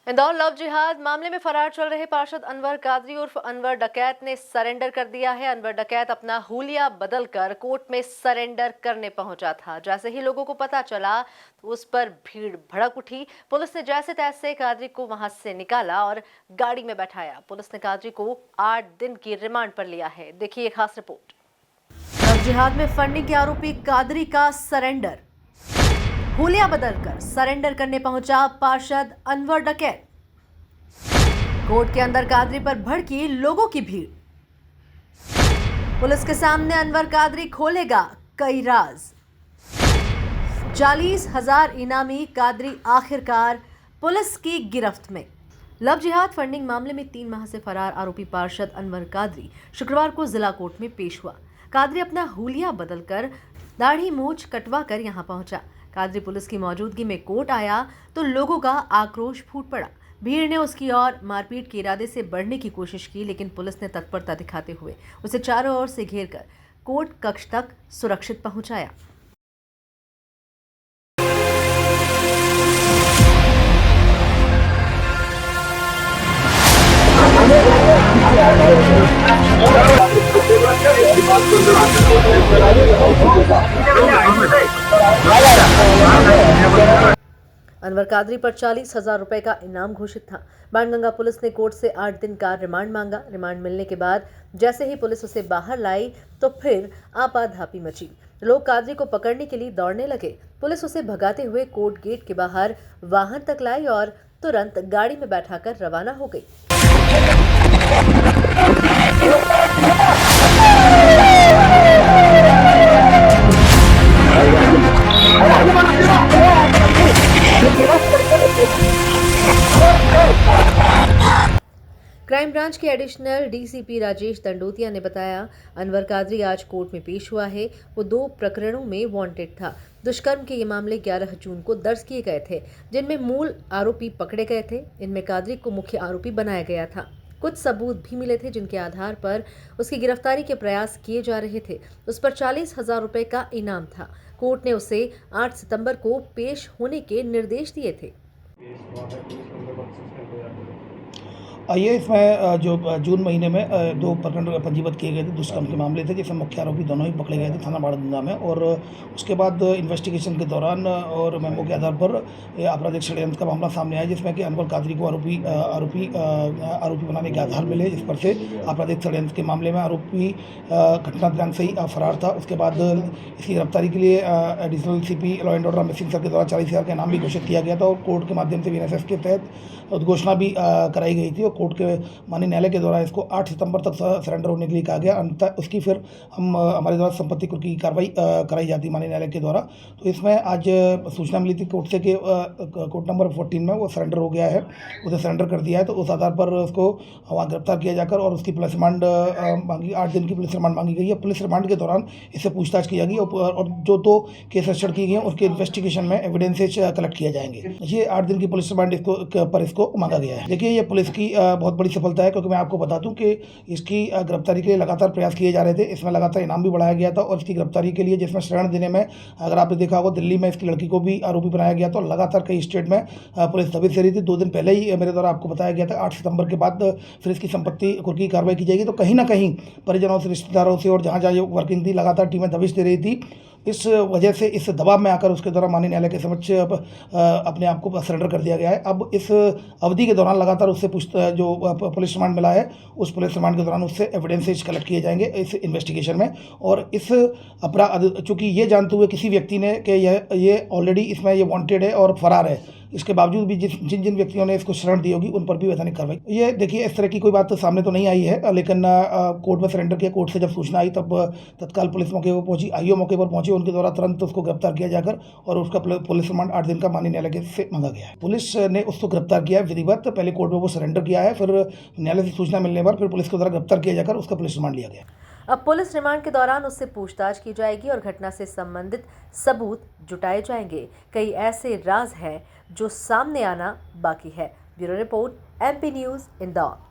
Indore love जिहाद मामले में फरार चल रहे पार्षद अनवर कादरी उर्फ अनवर डकैत ने सरेंडर कर दिया है। अनवर डकैत अपना हुलिया बदलकर कोर्ट में सरेंडर करने पहुंचा था। जैसे ही लोगों को पता चला तो उस पर भीड़ भड़क उठी। पुलिस ने जैसे तैसे कादरी को वहां से निकाला और गाड़ी में बैठाया। पुलिस ने कादरी को 8 दिन की रिमांड पर लिया है। देखिए खास रिपोर्ट। लव जिहाद में फंडिंग के आरोपी कादरी का सरेंडर। हुलिया बदलकर सरेंडर करने पहुंचा पार्षद अनवर डकैत। कोर्ट के अंदर कादरी पर भड़की लोगों की भीड़। पुलिस के सामने अनवर कादरी खोलेगा कई राज। 40,000 इनामी कादरी आखिरकार पुलिस की गिरफ्त में। लव जिहाद फंडिंग मामले में 3 माह से फरार आरोपी पार्षद अनवर कादरी शुक्रवार को जिला कोर्ट में पेश हुआ। कादरी अपना हुलिया बदलकर दाढ़ी मूंछ कटवा कर यहां पहुंचा। कादरी पुलिस की मौजूदगी में कोर्ट आया तो लोगों का आक्रोश फूट पड़ा। भीड़ ने उसकी ओर मारपीट के इरादे से बढ़ने की कोशिश की, लेकिन पुलिस ने तत्परता दिखाते हुए उसे चारों ओर से घेरकर कोर्ट कक्ष तक सुरक्षित पहुंचाया। अनवर कादरी पर 40,000 रुपए का इनाम घोषित था। बाणगंगा पुलिस ने कोर्ट से 8 दिन का रिमांड मांगा। रिमांड मिलने के बाद जैसे ही पुलिस उसे बाहर लाई तो फिर आपाधापी मची। लोग कादरी को पकड़ने के लिए दौड़ने लगे। पुलिस उसे भगाते हुए कोर्ट गेट के बाहर वाहन तक लाई और तुरंत गाड़ी में बैठाकर रवाना हो गई। क्राइम ब्रांच के एडिशनल डीसीपी राजेश दंडोतिया ने बताया, अनवर कादरी आज कोर्ट में पेश हुआ है। वो 2 प्रकरणों में वांटेड था। दुष्कर्म के ये मामले 11 जून को दर्ज किए गए थे, जिनमें मूल आरोपी पकड़े गए थे। इनमें कादरी को मुख्य आरोपी बनाया गया था। कुछ सबूत भी मिले थे जिनके आधार पर उसकी गिरफ्तारी के प्रयास किए जा रहे थे। उस पर 40,000 रुपए का इनाम था। कोर्ट ने उसे 8 सितंबर को पेश होने के निर्देश दिए थे। ये इसमें जो जून महीने में 2 प्रकरण पंजीबद्ध किए गए थे। दुष्कर्म के मामले थे जिसमें मुख्य आरोपी दोनों ही पकड़े गए थे थाना बाणगंगा में। और उसके बाद इन्वेस्टिगेशन के दौरान और मेमो के आधार पर आपराधिक षड्यंत्र का मामला सामने आया, जिसमें कि अनवर कादरी को आरोपी बनाने के आधार मिले, जिस पर से आपराधिक षड्यंत्र के मामले में आरोपी घटना दिनांक से ही फरार था। उसके बाद इसकी गिरफ्तारी के लिए additional CP law and order Amit Singh sir के द्वारा 40,000 का इनाम भी घोषित किया गया था और कोर्ट के माध्यम से बीएनएसएस के तहत उद्घोषणा भी कराई गई थी। और कोर्ट के माननीय न्यायालय के द्वारा इसको 8 सितंबर तक सरेंडर होने के लिए कहा गया। अंततः उसकी फिर हमारे द्वारा संपत्ति कुर्क की कार्रवाई कराई जाती माननीय न्यायालय के द्वारा। तो इसमें आज सूचना मिली थी कोर्ट से कि कोर्ट नंबर 14 में वो सरेंडर हो गया है, उसे सरेंडर कर दिया है। तो उस आधार पर उसको वहाँ गिरफ्तार किया जाकर और उसकी पुलिस रिमांड मांगी, 8 दिन की पुलिस रिमांड मांगी गई है। पुलिस रिमांड के दौरान इससे पूछताछ की जाएगी और जो 2 केस रजिस्टर्ड किए गए हैं उसके इन्वेस्टिगेशन में एविडेंसेज कलेक्ट किए जाएंगे। ये 8 दिन की पुलिस रिमांड इसको मांगा गया है। देखिए, ये पुलिस की बहुत बड़ी सफलता है, क्योंकि मैं आपको बता दूं कि इसकी गिरफ्तारी के लिए लगातार प्रयास किए जा रहे थे। इसमें लगातार इनाम भी बढ़ाया गया था और इसकी गिरफ्तारी के लिए जिसमें शरण देने में, अगर आपने देखा होगा, दिल्ली में इसकी लड़की को भी आरोपी बनाया गया था। लगातार कई स्टेट में पुलिस दबिश दे रही थी। 2 दिन पहले ही मेरे द्वारा आपको बताया गया था 8 सितंबर के बाद फिर इसकी संपत्ति कुर्क की कार्रवाई की जाएगी। तो कहीं ना कहीं परिजनों से, रिश्तेदारों से और जहाँ जहाँ ये वर्किंग थी, लगातार टीमें दबिश दे रही थी। इस वजह से इस दबाव में आकर उसके द्वारा माननीय न्यायालय के समक्ष अपने आप को सरेंडर कर दिया गया है। अब इस अवधि के दौरान लगातार उससे जो पुलिस रिमांड मिला है, उस पुलिस रिमांड के दौरान उससे एविडेंसेज कलेक्ट किए जाएंगे इस इन्वेस्टिगेशन में। और इस अपराध, चूँकि ये जानते हुए किसी व्यक्ति ने कि ये ऑलरेडी इसमें ये वांटेड है और फरार है, इसके बावजूद भी जिन जिन व्यक्तियों ने इसको शरण दी होगी उन पर भी वैधानिक कार्रवाई। ये देखिए, इस तरह की कोई बात तो सामने तो नहीं आई है, लेकिन कोर्ट में सरेंडर किया। कोर्ट से जब सूचना आई तब तत्काल पुलिस मौके पर पहुंची, आईओ मौके पर पहुंची, उनके द्वारा तुरंत उसको गिरफ्तार किया जाकर और उसका पुलिस रिमांड 8 दिन का माननीय न्यायालय से मांगा गया है। पुलिस ने उसको गिरफ्तार किया है विधिवत, पहले कोर्ट में वो सरेंडर किया है, फिर न्यायालय से सूचना मिलने पर फिर पुलिस के द्वारा गिरफ्तार किया जाकर उसका पुलिस रिमांड लिया गया। अब पुलिस रिमांड के दौरान उससे पूछताछ की जाएगी और घटना से संबंधित सबूत जुटाए जाएंगे। कई ऐसे राज हैं जो सामने आना बाकी है। Bureau report, MP news, Indore.